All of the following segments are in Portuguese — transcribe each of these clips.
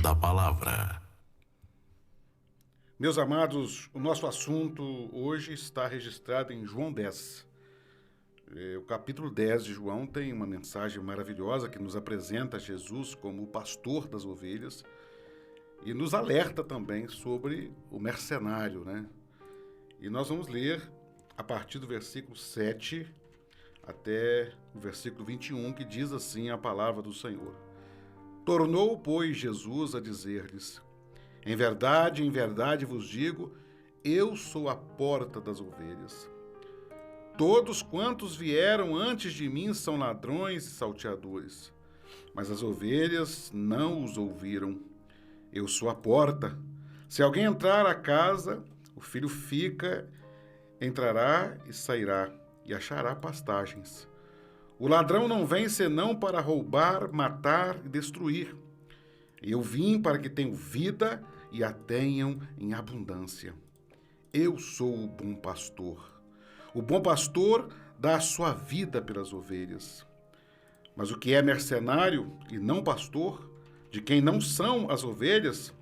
da palavra. Meus amados, o nosso assunto hoje está registrado em João 10. O capítulo 10 de João tem uma mensagem maravilhosa que nos apresenta Jesus como o pastor das ovelhas e nos alerta também sobre o mercenário, né? E nós vamos ler a partir do versículo 7 até o versículo 21, que diz assim a palavra do Senhor. Tornou, pois, Jesus a dizer-lhes: em verdade vos digo, eu sou a porta das ovelhas. Todos quantos vieram antes de mim são ladrões e salteadores, mas as ovelhas não os ouviram. Eu sou a porta. Se alguém entrar à casa, o filho entrará e sairá, e achará pastagens. O ladrão não vem senão para roubar, matar e destruir. Eu vim para que tenham vida e a tenham em abundância. Eu sou o bom pastor. O bom pastor dá a sua vida pelas ovelhas. Mas o que é mercenário e não pastor, de quem não são as ovelhas,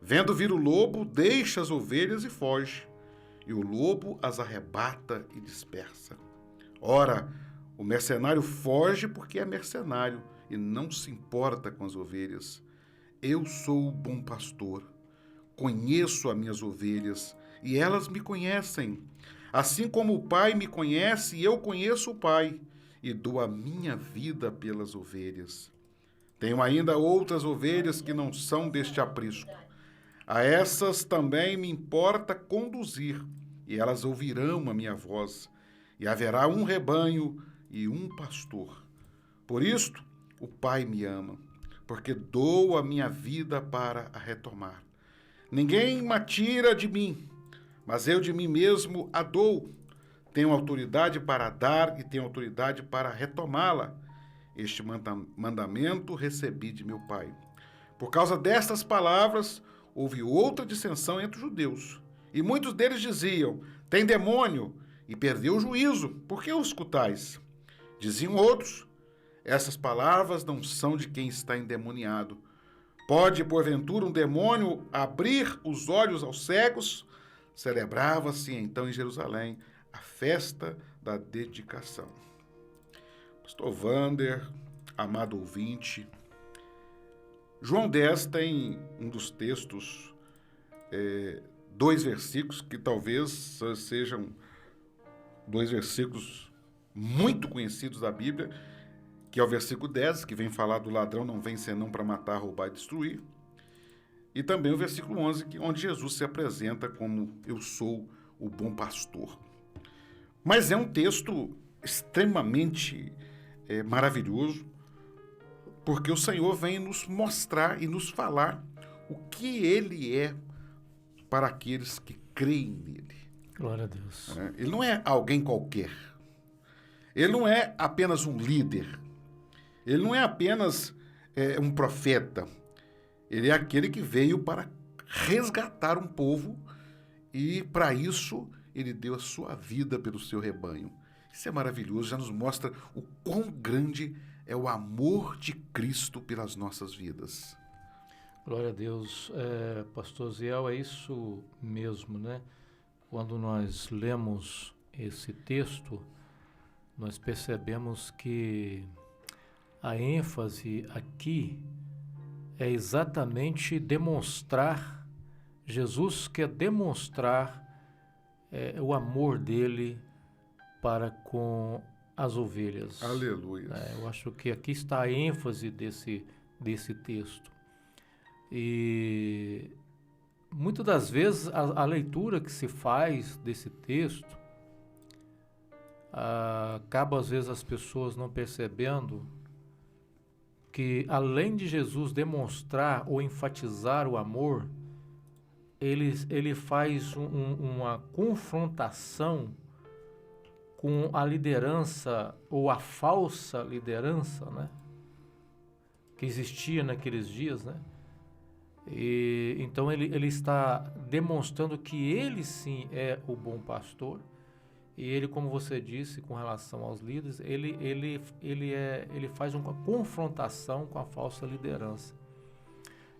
vendo vir o lobo, deixa as ovelhas e foge, e o lobo as arrebata e dispersa. Ora, o mercenário foge porque é mercenário e não se importa com as ovelhas. Eu sou o bom pastor, conheço as minhas ovelhas e elas me conhecem. Assim como o Pai me conhece, eu conheço o Pai e dou a minha vida pelas ovelhas. Tenho ainda outras ovelhas que não são deste aprisco. A essas também me importa conduzir, e elas ouvirão a minha voz, e haverá um rebanho e um pastor. Por isto, o Pai me ama, porque dou a minha vida para a retomar. Ninguém me tira de mim, mas eu de mim mesmo a dou. Tenho autoridade para dar e tenho autoridade para retomá-la. Este mandamento recebi de meu Pai. Por causa destas palavras, houve outra dissensão entre os judeus. E muitos deles diziam: tem demônio, e perdeu o juízo. Por que o escutais? Diziam outros: essas palavras não são de quem está endemoniado. Pode, porventura, um demônio abrir os olhos aos cegos? Celebrava-se então em Jerusalém a festa da dedicação. Pastor Wander, amado ouvinte, João 10 tem um dos textos, dois versículos que talvez sejam dois versículos muito conhecidos da Bíblia, que é o versículo 10, que vem falar do ladrão não vem senão para matar, roubar e destruir. E também o versículo 11, onde Jesus se apresenta como eu sou o bom pastor. Mas é um texto extremamente maravilhoso, porque o Senhor vem nos mostrar e nos falar o que Ele é para aqueles que creem nele. Glória a Deus. Ele não é alguém qualquer. Ele não é apenas um líder. Ele não é apenas um profeta. Ele é aquele que veio para resgatar um povo e, para isso, ele deu a sua vida pelo seu rebanho. Isso é maravilhoso, já nos mostra o quão grande é o amor de Cristo pelas nossas vidas. Glória a Deus. Pastor Ziel, é isso mesmo, né? Quando nós lemos esse texto, nós percebemos que a ênfase aqui é exatamente demonstrar, Jesus quer demonstrar o amor dele para com as ovelhas. Aleluia. Eu acho que aqui está a ênfase desse texto. E muitas das vezes a leitura que se faz desse texto acaba às vezes as pessoas não percebendo que além de Jesus demonstrar ou enfatizar o amor, ele faz uma confrontação com a liderança ou a falsa liderança, né, que existia naqueles dias, né? E então ele está demonstrando que ele sim é o bom pastor. E ele, como você disse, com relação aos líderes, ele faz uma confrontação com a falsa liderança.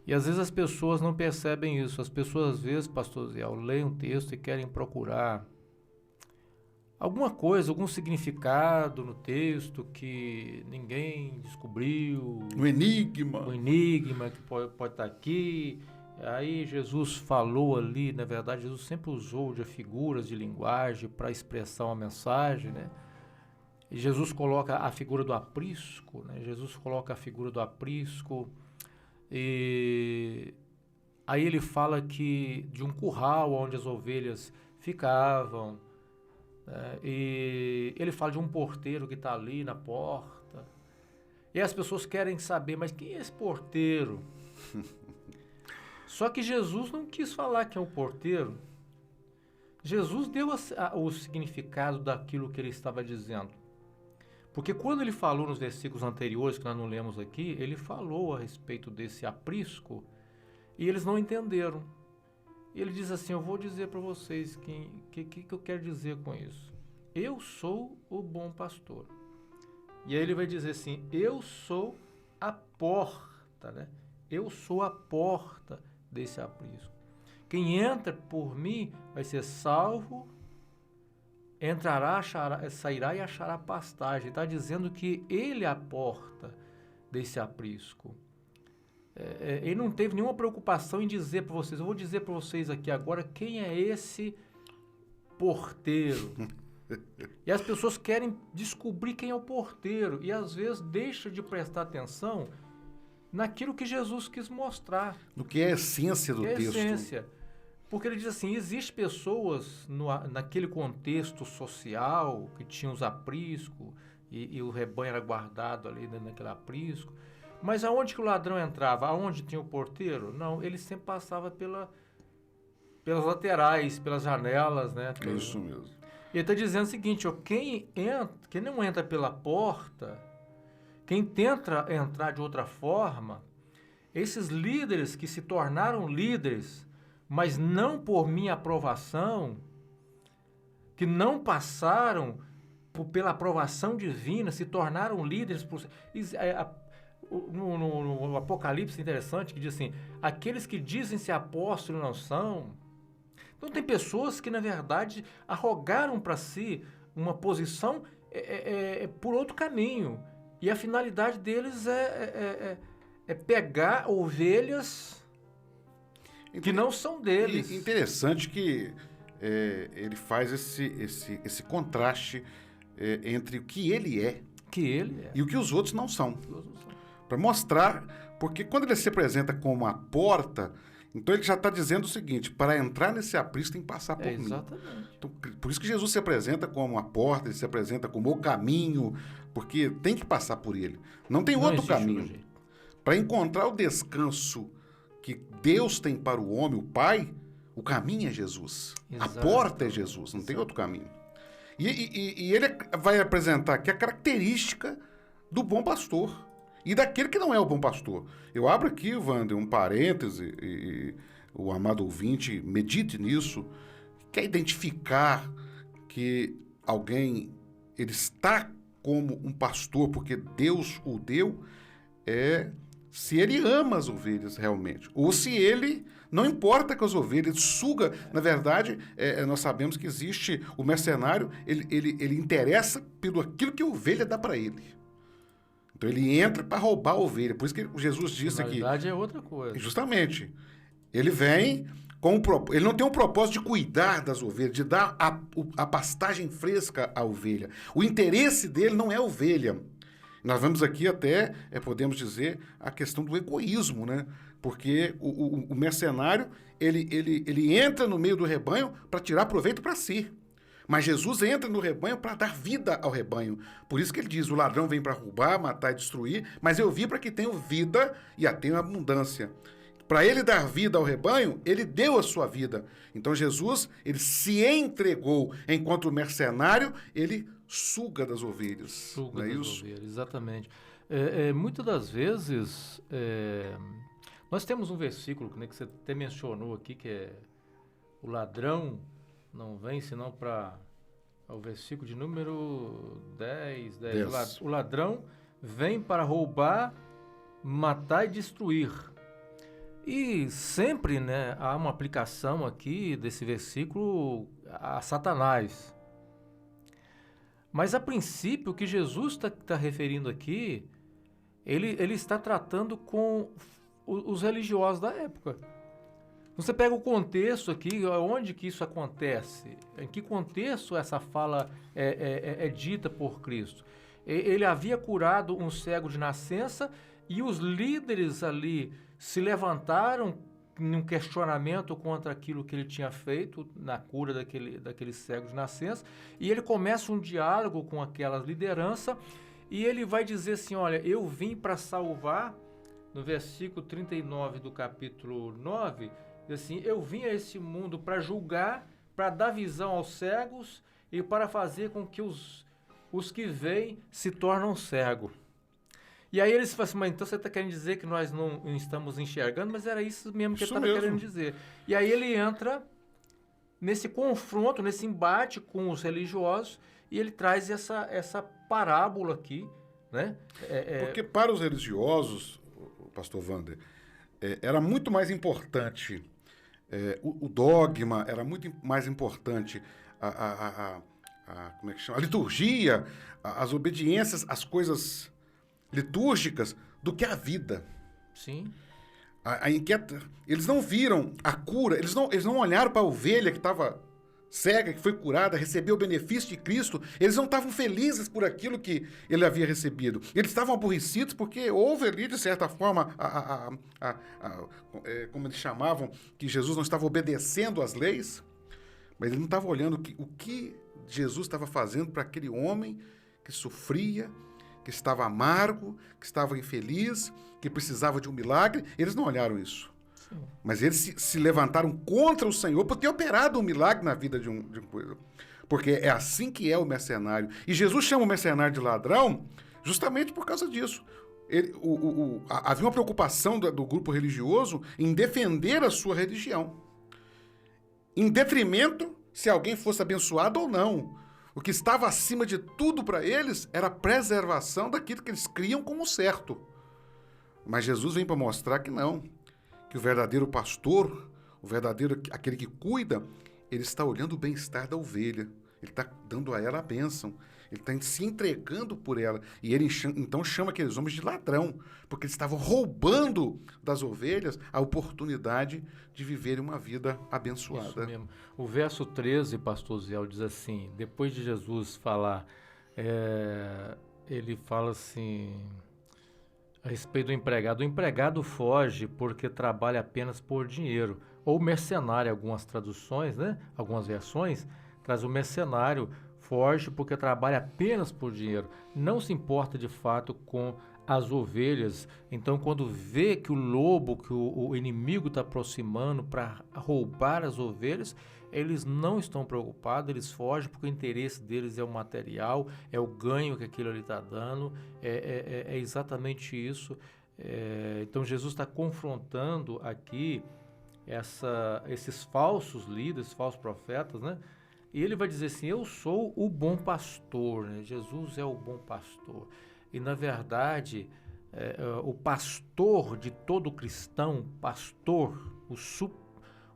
E às vezes as pessoas não percebem isso. As pessoas, às vezes, pastor Zé, leem um texto e querem procurar alguma coisa, algum significado no texto que ninguém descobriu. O enigma. Um enigma que pode estar aqui. Aí Jesus falou ali, na verdade, Jesus sempre usou de figuras de linguagem para expressar uma mensagem, né? E Jesus coloca a figura do aprisco, né? Jesus coloca a figura do aprisco e aí ele fala que de um curral onde as ovelhas ficavam, né? E ele fala de um porteiro que está ali na porta. E as pessoas querem saber, mas quem é esse porteiro? Só que Jesus não quis falar que é o porteiro. Jesus deu o significado daquilo que ele estava dizendo. Porque quando ele falou nos versículos anteriores, que nós não lemos aqui, ele falou a respeito desse aprisco e eles não entenderam. E ele diz assim, eu vou dizer para vocês o que eu quero dizer com isso. Eu sou o bom pastor. E aí ele vai dizer assim, eu sou a porta, né? Eu sou a porta desse aprisco. Quem entra por mim vai ser salvo, entrará, sairá e achará pastagem. Está dizendo que ele é a porta desse aprisco. Ele não teve nenhuma preocupação em dizer para vocês, eu vou dizer para vocês aqui agora quem é esse porteiro. E as pessoas querem descobrir quem é o porteiro e às vezes deixam de prestar atenção naquilo que Jesus quis mostrar. No que é a essência do texto. Essência. Porque ele diz assim, existem pessoas naquele contexto social que tinham os apriscos e o rebanho era guardado ali naquele aprisco, mas aonde que o ladrão entrava? Aonde tinha o porteiro? Não, ele sempre passava pelas laterais, pelas janelas, né? Isso mesmo. Ele está dizendo o seguinte, ó, quem não entra pela porta, quem tenta entrar de outra forma, esses líderes que se tornaram líderes, mas não por minha aprovação, que não passaram pela aprovação divina, se tornaram líderes. No Apocalipse interessante que diz assim, aqueles que dizem ser apóstolos não são. Então tem pessoas que na verdade arrogaram para si uma posição por outro caminho. E a finalidade deles é pegar ovelhas que não são deles. E interessante que ele faz esse contraste entre o que ele é e o que os outros não são. Para mostrar, porque quando ele se apresenta como a porta, então ele já está dizendo o seguinte, para entrar nesse aprisco tem que passar por mim. Exatamente. Então, por isso que Jesus se apresenta como a porta, ele se apresenta como o caminho, porque tem que passar por ele. Não tem outro caminho. Para encontrar o descanso que Deus tem para o homem, o Pai, o caminho é Jesus. Exato. A porta é Jesus, não tem outro caminho. E ele vai apresentar aqui a característica do bom pastor e daquele que não é o bom pastor. Eu abro aqui, Wander, um parêntese, e o amado ouvinte medite nisso, quer identificar que alguém ele está como um pastor porque Deus o deu, se ele ama as ovelhas realmente, ou se ele não importa com as ovelhas, ele suga. Na verdade, nós sabemos que existe o mercenário, ele interessa pelo aquilo que a ovelha dá para ele. Então ele entra para roubar a ovelha. Por isso que Jesus disse aqui. Na verdade é outra coisa. Justamente. Ele vem com ele não tem um propósito de cuidar das ovelhas, de dar a pastagem fresca à ovelha. O interesse dele não é a ovelha. Nós vemos aqui até, podemos dizer, a questão do egoísmo, né? Porque o mercenário, ele entra no meio do rebanho para tirar proveito para si. Mas Jesus entra no rebanho para dar vida ao rebanho. Por isso que ele diz, o ladrão vem para roubar, matar e destruir, mas eu vim para que tenham vida e a tenham abundância. Para ele dar vida ao rebanho, ele deu a sua vida. Então Jesus, ele se entregou, enquanto o mercenário, ele suga das ovelhas. Suga não é das isso? ovelhas, exatamente. Muitas das vezes, nós temos um versículo né, que você até mencionou aqui, que é o ladrão não vem senão para o versículo de número 10. O ladrão vem para roubar, matar e destruir. E sempre, né, há uma aplicação aqui desse versículo a Satanás. Mas a princípio, o que Jesus está referindo aqui, ele está tratando com os religiosos da época. Você pega o contexto aqui, onde que isso acontece? Em que contexto essa fala é dita por Cristo? Ele havia curado um cego de nascença e os líderes ali se levantaram num questionamento contra aquilo que ele tinha feito na cura daquele cego de nascença, e ele começa um diálogo com aquela liderança e ele vai dizer assim, olha, eu vim para salvar, no versículo 39 do capítulo 9, assim, eu vim a esse mundo para julgar, para dar visão aos cegos e para fazer com que os que veem se tornam cegos. E aí eles falam assim, mas então você está querendo dizer que nós não estamos enxergando? Mas era isso mesmo que ele estava querendo dizer. E aí ele entra nesse confronto, nesse embate com os religiosos, e ele traz essa parábola aqui, né? Porque para os religiosos, pastor Wander, era muito mais importante o dogma, era muito mais importante como é que chama? A liturgia, as obediências, as coisas litúrgicas, do que a vida. Sim. Eles não viram a cura, eles não olharam para a ovelha que estava cega, que foi curada, recebeu o benefício de Cristo. Eles não estavam felizes por aquilo que ele havia recebido. Eles estavam aborrecidos porque houve ali, de certa forma, como eles chamavam, que Jesus não estava obedecendo às leis, mas ele não estava olhando o que Jesus estava fazendo para aquele homem que sofria, que estava amargo, que estava infeliz, que precisava de um milagre. Eles não olharam isso. Sim. Mas eles se levantaram contra o Senhor por ter operado um milagre na vida de um coisa. Porque é assim que é o mercenário. E Jesus chama o mercenário de ladrão justamente por causa disso. Havia uma preocupação do grupo religioso em defender a sua religião, em detrimento se alguém fosse abençoado ou não. O que estava acima de tudo para eles era a preservação daquilo que eles criam como certo. Mas Jesus vem para mostrar que não. Que o verdadeiro pastor, aquele que cuida, ele está olhando o bem-estar da ovelha. Ele está dando a ela a bênção. Ele está se entregando por ela. E ele então chama aqueles homens de ladrão, porque eles estavam roubando das ovelhas a oportunidade de viverem uma vida abençoada. Isso mesmo. O verso 13, pastor Zé, diz assim, depois de Jesus falar, ele fala assim, a respeito do empregado. O empregado foge porque trabalha apenas por dinheiro. Ou mercenário, algumas traduções, né? Algumas versões, traz o mercenário, foge porque trabalha apenas por dinheiro. Não se importa de fato com as ovelhas. Então, quando vê que o lobo, que o inimigo está aproximando para roubar as ovelhas, eles não estão preocupados, eles fogem porque o interesse deles é o material, é o ganho que aquilo ali está dando, é exatamente isso. Então, Jesus está confrontando aqui esses falsos líderes, falsos profetas, né? E ele vai dizer assim, eu sou o bom pastor, né? Jesus é o bom pastor. E, na verdade, o pastor de todo cristão,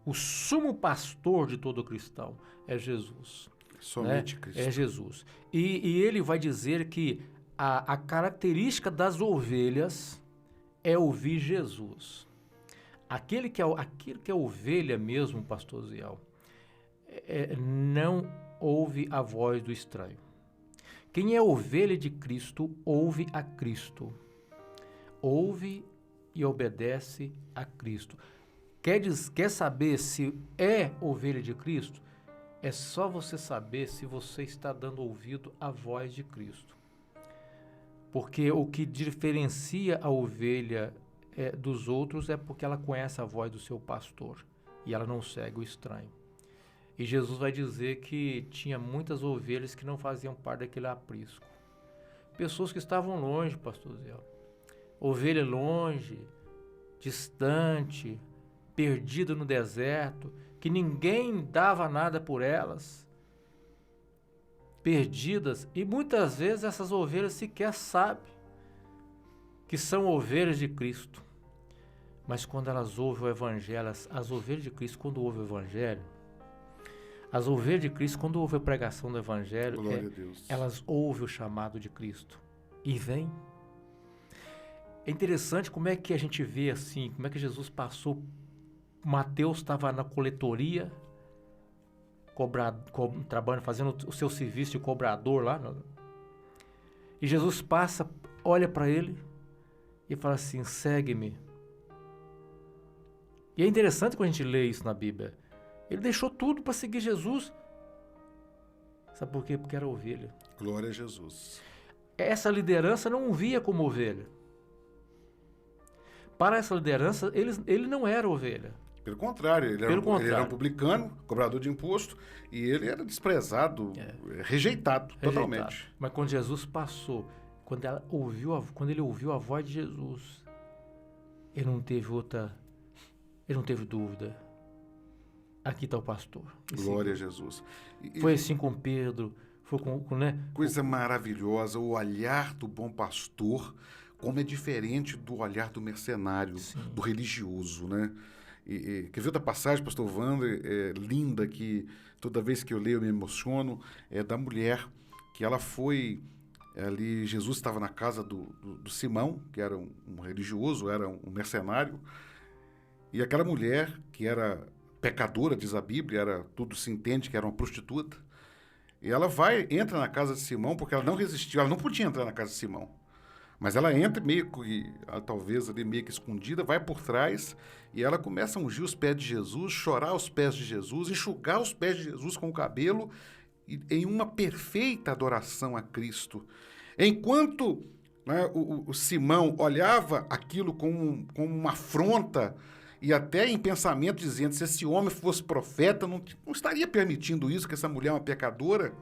o sumo pastor de todo cristão é Jesus. Somente Cristo. É Jesus. E ele vai dizer que a característica das ovelhas é ouvir Jesus. Aquele que é ovelha mesmo, pastor Ziel, não ouve a voz do estranho. Quem é ovelha de Cristo, ouve a Cristo. Ouve e obedece a Cristo. Quer saber se é ovelha de Cristo? É só você saber se você está dando ouvido à voz de Cristo. Porque o que diferencia a ovelha dos outros é porque ela conhece a voz do seu pastor e ela não segue o estranho. E Jesus vai dizer que tinha muitas ovelhas que não faziam parte daquele aprisco. Pessoas que estavam longe, pastor Zé. Ovelha longe, distante, perdida no deserto, que ninguém dava nada por elas. Perdidas. E muitas vezes essas ovelhas sequer sabem que são ovelhas de Cristo. mas quando elas ouvem o Evangelho, as ovelhas de Cristo, quando ouvem o Evangelho, as ovelhas de Cristo, quando ouvem a pregação do Evangelho, Glória a Deus. elas ouvem o chamado de Cristo e vêm. É interessante como é que a gente vê assim, como é que Jesus passou. Mateus estava na coletoria, trabalhando, fazendo o seu serviço de cobrador lá. E Jesus passa, olha para ele e fala assim, segue-me. E é interessante quando a gente lê isso na Bíblia. Ele deixou tudo para seguir Jesus. Sabe por quê? Porque era ovelha. Glória a Jesus. Essa liderança não o via como ovelha. Para essa liderança, ele não era ovelha. Pelo contrário, ele era um publicano, cobrador de imposto, e ele era desprezado, rejeitado totalmente. Mas quando Jesus passou, quando ele ouviu a voz de Jesus, ele não teve dúvida. Aqui está o pastor. Glória a Jesus. Foi assim com Pedro, foi com né? Coisa maravilhosa, o olhar do bom pastor, como é diferente do olhar do mercenário, Sim. do religioso, né? Quer ver outra passagem, pastor Wander, linda, que toda vez que eu leio eu me emociono, é da mulher, que ela foi ali, Jesus estava na casa do Simão, que era um religioso, era um mercenário, e aquela mulher, que era pecadora, diz a Bíblia, tudo se entende que era uma prostituta, e ela entra na casa de Simão, porque ela não resistiu, ela não podia entrar na casa de Simão, mas ela entra meio que, talvez ali meio que escondida, vai por trás, e ela começa a ungir os pés de Jesus, chorar aos pés de Jesus, enxugar os pés de Jesus com o cabelo, em uma perfeita adoração a Cristo. Enquanto, né, o Simão olhava aquilo como uma afronta, e até em pensamento dizendo, se esse homem fosse profeta, não estaria permitindo isso, que essa mulher é uma pecadora.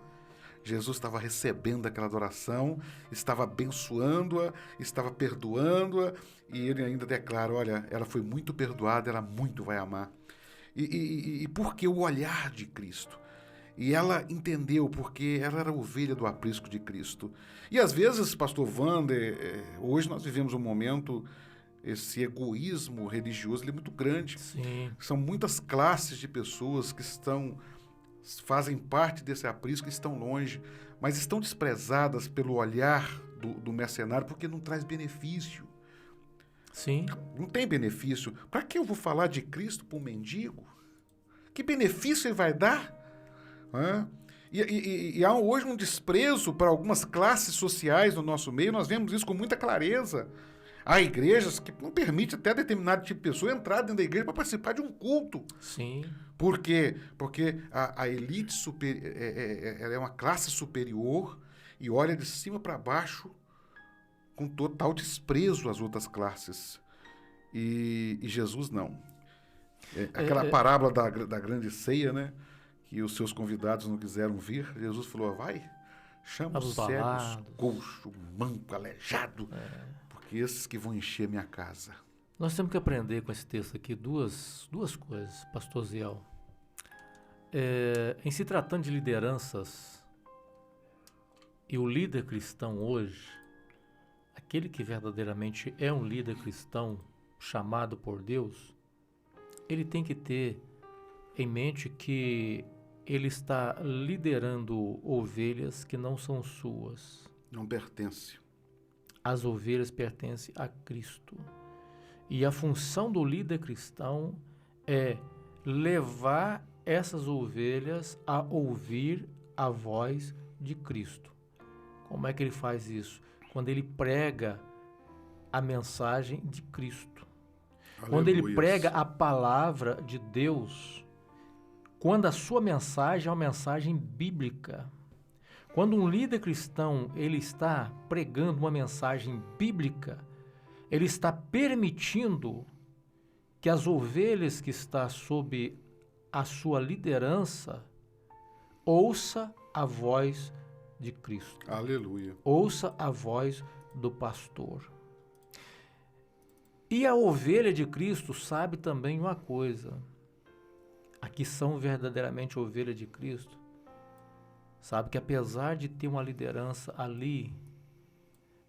Jesus estava recebendo aquela adoração, estava abençoando-a, estava perdoando-a, e ele ainda declara, olha, ela foi muito perdoada, ela muito vai amar. E porque o olhar de Cristo. E ela entendeu, porque ela era ovelha do aprisco de Cristo. E às vezes, pastor Wander, hoje nós vivemos um momento, esse egoísmo religioso ele é muito grande. Sim. São muitas classes de pessoas que fazem parte desse aprisco, estão longe, mas estão desprezadas pelo olhar do mercenário, porque não traz benefício. Sim. Não tem benefício. Para que eu vou falar de Cristo para um mendigo? Que benefício ele vai dar? E há hoje um desprezo para algumas classes sociais no nosso meio, nós vemos isso com muita clareza. Há igrejas que não permitem até determinado tipo de pessoa entrar dentro da igreja para participar de um culto. Sim. Por quê? Porque a elite ela é uma classe superior e olha de cima para baixo com total desprezo às outras classes. E Jesus não. Aquela parábola da grande ceia, né? Que os seus convidados não quiseram vir. Jesus falou, vai, chama os cegos, coxo, manco, aleijado, porque esses que vão encher minha casa. Nós temos que aprender com esse texto aqui duas coisas, pastor Ziel. Em se tratando de lideranças, e o líder cristão hoje, aquele que verdadeiramente é um líder cristão chamado por Deus, ele tem que ter em mente que ele está liderando ovelhas que não são suas. Não pertence. As ovelhas pertencem a Cristo. E a função do líder cristão é levar essas ovelhas a ouvir a voz de Cristo. Como é que ele faz isso? Quando ele prega a mensagem de Cristo. Aleluia. Quando ele prega a palavra de Deus. Quando a sua mensagem é uma mensagem bíblica. Quando um líder cristão ele está pregando uma mensagem bíblica, ele está permitindo que as ovelhas que estão sob a sua liderança ouça a voz de Cristo. Aleluia. Ouça a voz do pastor. E a ovelha de Cristo sabe também uma coisa. Aqui são verdadeiramente ovelha de Cristo. Sabe que apesar de ter uma liderança ali,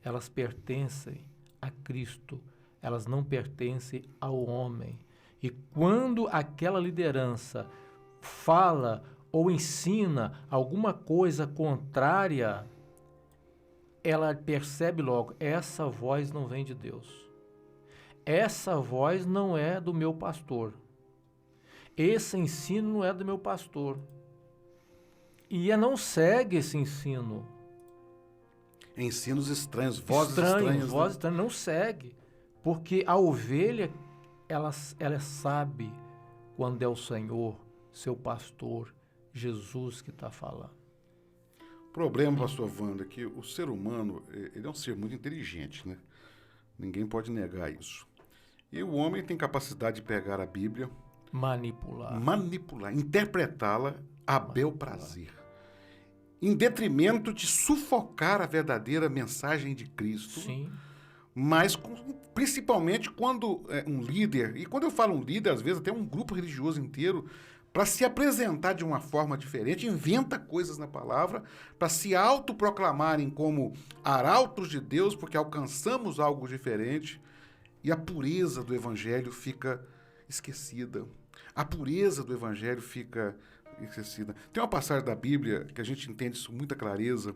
elas pertencem a Cristo. elas não pertencem ao homem. E quando aquela liderança fala ou ensina alguma coisa contrária, ela percebe logo, essa voz não vem de Deus. Essa voz não é do meu pastor. Esse ensino não é do meu pastor. E ela não segue esse ensino. Ensinos estranhos, vozes estranhas. Vozes estranhas, não segue. Porque a ovelha, ela sabe quando é o Senhor, seu pastor, Jesus que está falando. O problema, pastor Wanda, é que o ser humano, ele é um ser muito inteligente, né? Ninguém pode negar isso. E o homem tem capacidade de pegar a Bíblia, manipular, interpretá-la a bel prazer, em detrimento de sufocar a verdadeira mensagem de Cristo. Sim. Mas principalmente quando um líder, e quando eu falo um líder, às vezes até um grupo religioso inteiro, para se apresentar de uma forma diferente, inventa coisas na palavra, para se autoproclamarem como arautos de Deus, porque alcançamos algo diferente, e a pureza do evangelho fica esquecida. A pureza do evangelho fica esquecida. Tem uma passagem da Bíblia que a gente entende isso com muita clareza,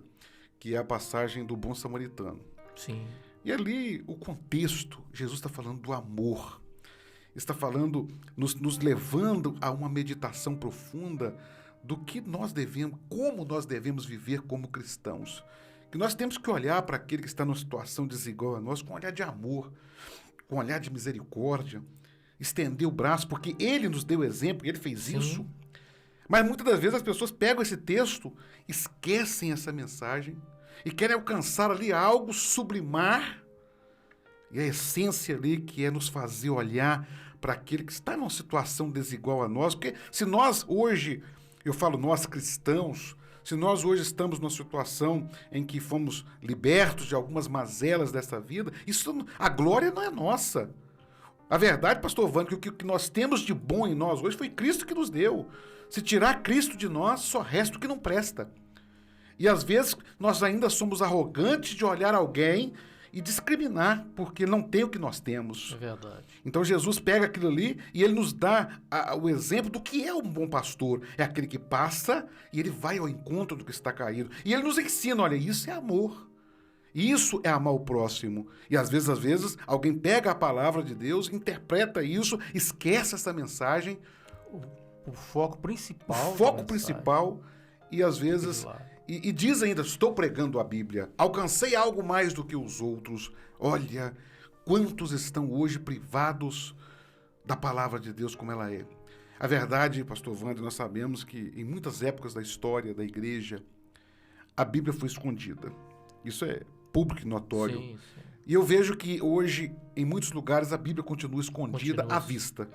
que é a passagem do bom samaritano. Sim. E ali, o contexto, Jesus está falando do amor. Está falando, nos levando a uma meditação profunda do que nós devemos, como nós devemos viver como cristãos. Que nós temos que olhar para aquele que está numa situação desigual a nós com um olhar de amor, com um olhar de misericórdia, estender o braço, porque ele nos deu exemplo, ele fez Sim. isso. Mas muitas das vezes as pessoas pegam esse texto, esquecem essa mensagem e querem alcançar ali algo, sublimar, e a essência ali que é nos fazer olhar para aquele que está numa situação desigual a nós, porque se nós hoje, eu falo nós cristãos, se nós hoje estamos numa situação em que fomos libertos de algumas mazelas dessa vida, a glória não é nossa. A verdade, pastor Wanda, que o que nós temos de bom em nós hoje foi Cristo que nos deu. Se tirar Cristo de nós, só resta o que não presta. E às vezes nós ainda somos arrogantes de olhar alguém e discriminar, porque não tem o que nós temos. É verdade. Então Jesus pega aquilo ali e ele nos dá o exemplo do que é um bom pastor. É aquele que passa e ele vai ao encontro do que está caído. E ele nos ensina, olha, isso é amor. Isso é amar o próximo. E às vezes, alguém pega a palavra de Deus, interpreta isso, esquece essa mensagem. O foco principal. O foco principal. E às vezes... E diz ainda, estou pregando a Bíblia, alcancei algo mais do que os outros. Olha, quantos estão hoje privados da palavra de Deus como ela é. A verdade, pastor Wanda, nós sabemos que em muitas épocas da história da igreja, a Bíblia foi escondida. Isso é público e notório. Sim, sim. E eu vejo que hoje, em muitos lugares, a Bíblia continua escondida à vista.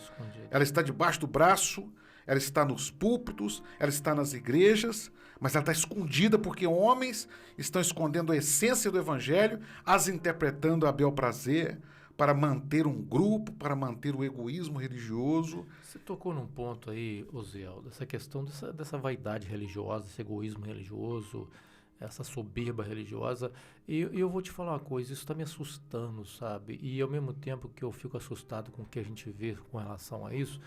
Ela está debaixo do braço, ela está nos púlpitos, ela está nas igrejas, mas ela está escondida porque homens estão escondendo a essência do evangelho, as interpretando a bel prazer, para manter um grupo, para manter o egoísmo religioso. Você tocou num ponto aí, Osiel, dessa questão dessa vaidade religiosa, esse egoísmo religioso, essa soberba religiosa. E eu vou te falar uma coisa, isso está me assustando, sabe? E ao mesmo tempo que eu fico assustado com o que a gente vê com relação a isso,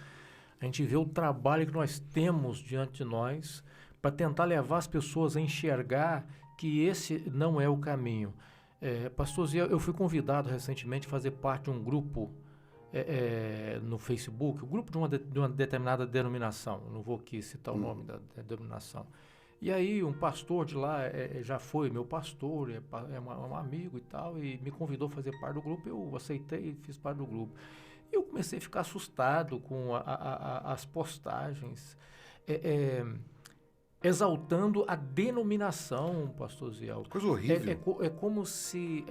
a gente vê o trabalho que nós temos diante de nós para tentar levar as pessoas a enxergar que esse não é o caminho. Pastor Zé, eu fui convidado recentemente a fazer parte de um grupo no Facebook, o grupo de uma determinada denominação, eu não vou aqui citar o nome da denominação. E aí um pastor de lá já foi meu pastor, é um amigo e tal, e me convidou a fazer parte do grupo, eu aceitei e fiz parte do grupo. E eu comecei a ficar assustado com as postagens, exaltando a denominação, pastor Ziel. Coisa horrível. É como se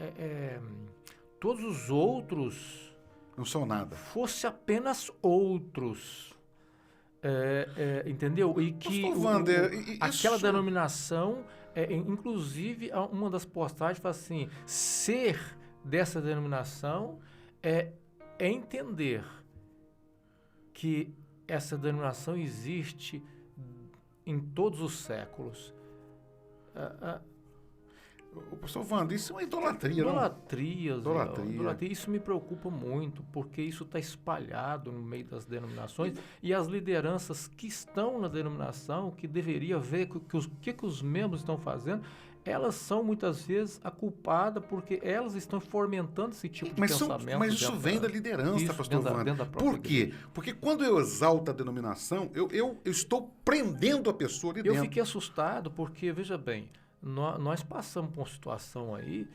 todos os outros não são nada. Fosse apenas outros. Entendeu? E que aquela denominação, inclusive uma das postagens fala assim, ser dessa denominação é entender que essa denominação existe em todos os séculos. Ô, pastor Wander, isso é uma idolatria, não? Idolatria. Isso me preocupa muito, porque isso está espalhado no meio das denominações e as lideranças que estão na denominação, que deveria ver o que os membros estão fazendo, elas são muitas vezes a culpada porque elas estão fomentando esse tipo de pensamento. Mas isso vem da liderança, pastor Wander. Por quê? Porque quando eu exalto a denominação, eu estou prendendo a pessoa ali dentro. Eu fiquei assustado porque, veja bem, nós passamos por uma situação aí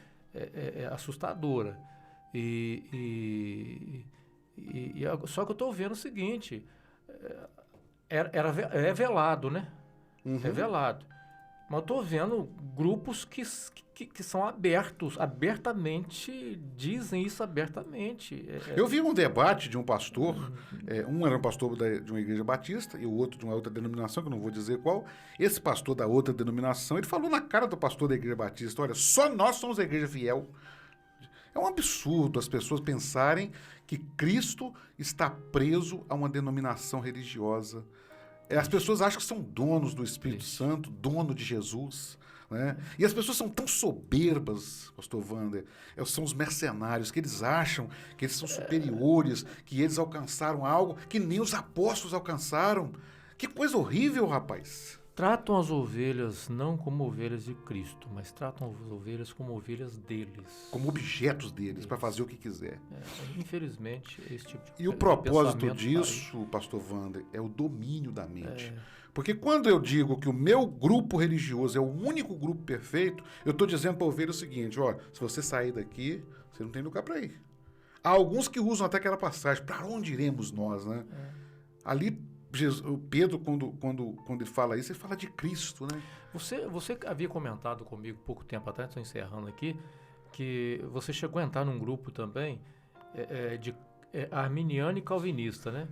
assustadora. Só que eu estou vendo o seguinte, é velado, né? Uhum. É velado. Mas eu estou vendo grupos que são abertamente, dizem isso abertamente. Eu vi um debate de um pastor, um era um pastor de uma igreja batista e o outro de uma outra denominação, que eu não vou dizer qual. Esse pastor da outra denominação, ele falou na cara do pastor da igreja batista, olha, só nós somos a igreja fiel. É um absurdo as pessoas pensarem que Cristo está preso a uma denominação religiosa. As pessoas acham que são donos do Espírito Santo, dono de Jesus, né? E as pessoas são tão soberbas, pastor Wander, são os mercenários, que eles acham que eles são superiores, que eles alcançaram algo que nem os apóstolos alcançaram. Que coisa horrível, rapaz. Tratam as ovelhas não como ovelhas de Cristo, mas tratam as ovelhas como ovelhas deles. Como objetos deles, para fazer o que quiser. Infelizmente, esse tipo de E o propósito disso, pastor Wander, é o domínio da mente. Porque quando eu digo que o meu grupo religioso é o único grupo perfeito, eu estou dizendo para a ovelha o seguinte, ó, se você sair daqui, você não tem lugar para ir. Há alguns que usam até aquela passagem, para onde iremos nós, né? Ali, o Pedro, quando ele fala isso, ele fala de Cristo, né? Você havia comentado comigo pouco tempo atrás, estou encerrando aqui, que você chegou a entrar num grupo também de arminiano e calvinista, né?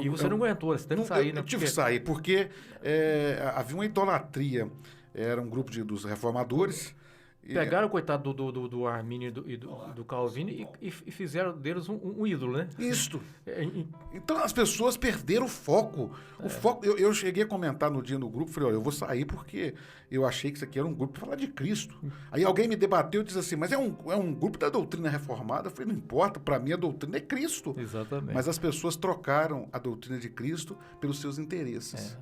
E você não aguentou, você teve que sair, né? Eu tive que sair, porque havia uma idolatria. Era um grupo dos reformadores. Pegaram o coitado do Armínio e do Calvino e fizeram deles um ídolo, né? Isso. Então as pessoas perderam o foco. Eu cheguei a comentar no dia no grupo, falei, olha, eu vou sair porque eu achei que isso aqui era um grupo para falar de Cristo. Aí alguém me debateu e disse assim, mas é um grupo da doutrina reformada? Eu falei, não importa, para mim a doutrina é Cristo. Exatamente. Mas as pessoas trocaram a doutrina de Cristo pelos seus interesses.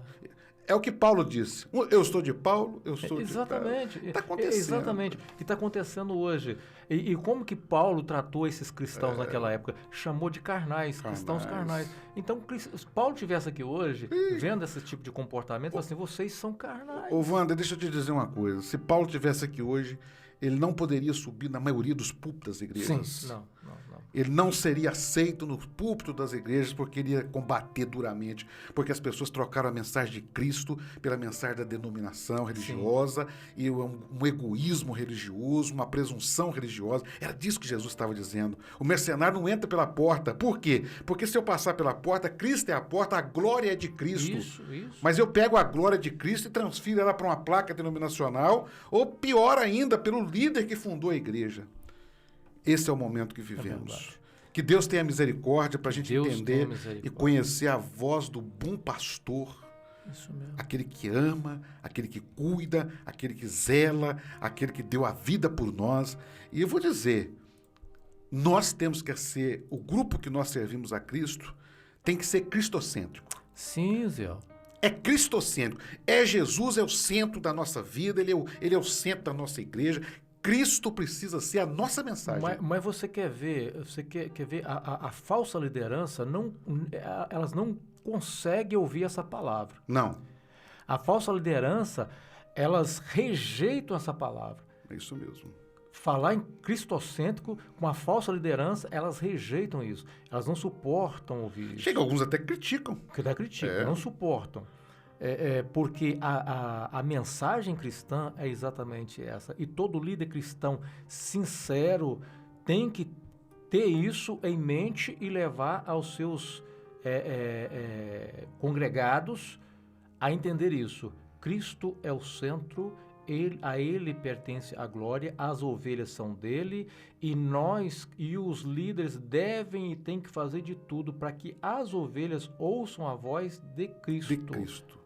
É o que Paulo disse. Eu estou de Paulo, eu sou exatamente. de... Está acontecendo. Exatamente. O que está acontecendo hoje. E como que Paulo tratou esses cristãos naquela época? Chamou de carnais, cristãos carnais. Então, se Paulo estivesse aqui hoje, vendo esse tipo de comportamento, assim, vocês são carnais. Ô, Wander, deixa eu te dizer uma coisa. Se Paulo estivesse aqui hoje, ele não poderia subir na maioria dos púlpitos das igrejas. Sim, não. Ele não seria aceito no púlpito das igrejas porque ele ia combater duramente, porque as pessoas trocaram a mensagem de Cristo pela mensagem da denominação religiosa. Sim. E um egoísmo religioso, uma presunção religiosa. Era disso que Jesus estava dizendo. O mercenário não entra pela porta. Por quê? Porque se eu passar pela porta, Cristo é a porta, a glória é de Cristo. Isso. Mas eu pego a glória de Cristo e transfiro ela para uma placa denominacional, ou pior ainda, pelo líder que fundou a igreja. Esse é o momento que vivemos. Que Deus tenha misericórdia para a gente entender e conhecer a voz do bom pastor. Isso mesmo. Aquele que ama, aquele que cuida, aquele que zela, aquele que deu a vida por nós. E eu vou dizer, nós temos que ser, o grupo que nós servimos a Cristo tem que ser cristocêntrico. Sim, Zé. É cristocêntrico. Jesus é o centro da nossa vida, ele é o centro da nossa igreja. Cristo precisa ser a nossa mensagem. Mas você quer ver, a falsa liderança, elas não conseguem ouvir essa palavra. Não. A falsa liderança, elas rejeitam essa palavra. É isso mesmo. Falar em cristocêntrico com a falsa liderança, elas rejeitam isso. Elas não suportam ouvir isso. Chega, alguns até criticam. Não suportam. Porque a mensagem cristã é exatamente essa. E todo líder cristão sincero tem que ter isso em mente e levar aos seus congregados a entender isso. Cristo é o centro a ele pertence a glória, as ovelhas são dele, e nós e os líderes devem e têm que fazer de tudo para que as ovelhas ouçam a voz de Cristo.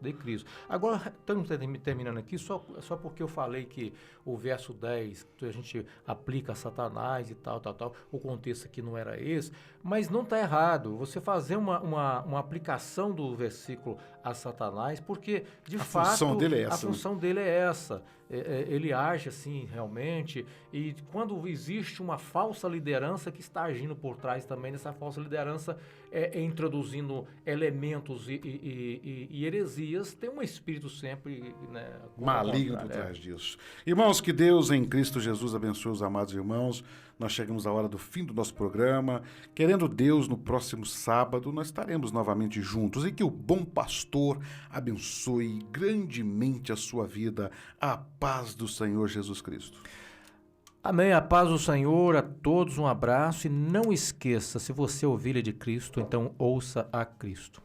De Cristo. Agora, estamos terminando aqui, só porque eu falei que o verso 10, que a gente aplica a Satanás e tal, o contexto aqui não era esse, mas não está errado você fazer uma aplicação do versículo a Satanás, porque, de fato, a função dele é essa. Ele age assim, realmente, e quando existe uma falsa liderança que está agindo por trás também dessa falsa liderança, introduzindo elementos e heresias, tem um espírito sempre, né, maligno por trás disso. Irmãos, que Deus em Cristo Jesus abençoe os amados irmãos. Nós chegamos à hora do fim do nosso programa. Querendo Deus, no próximo sábado, nós estaremos novamente juntos e que o bom pastor abençoe grandemente a sua vida. A paz do Senhor Jesus Cristo. Amém. A paz do Senhor, a todos um abraço e não esqueça, se você é ovelha de Cristo, então ouça a Cristo.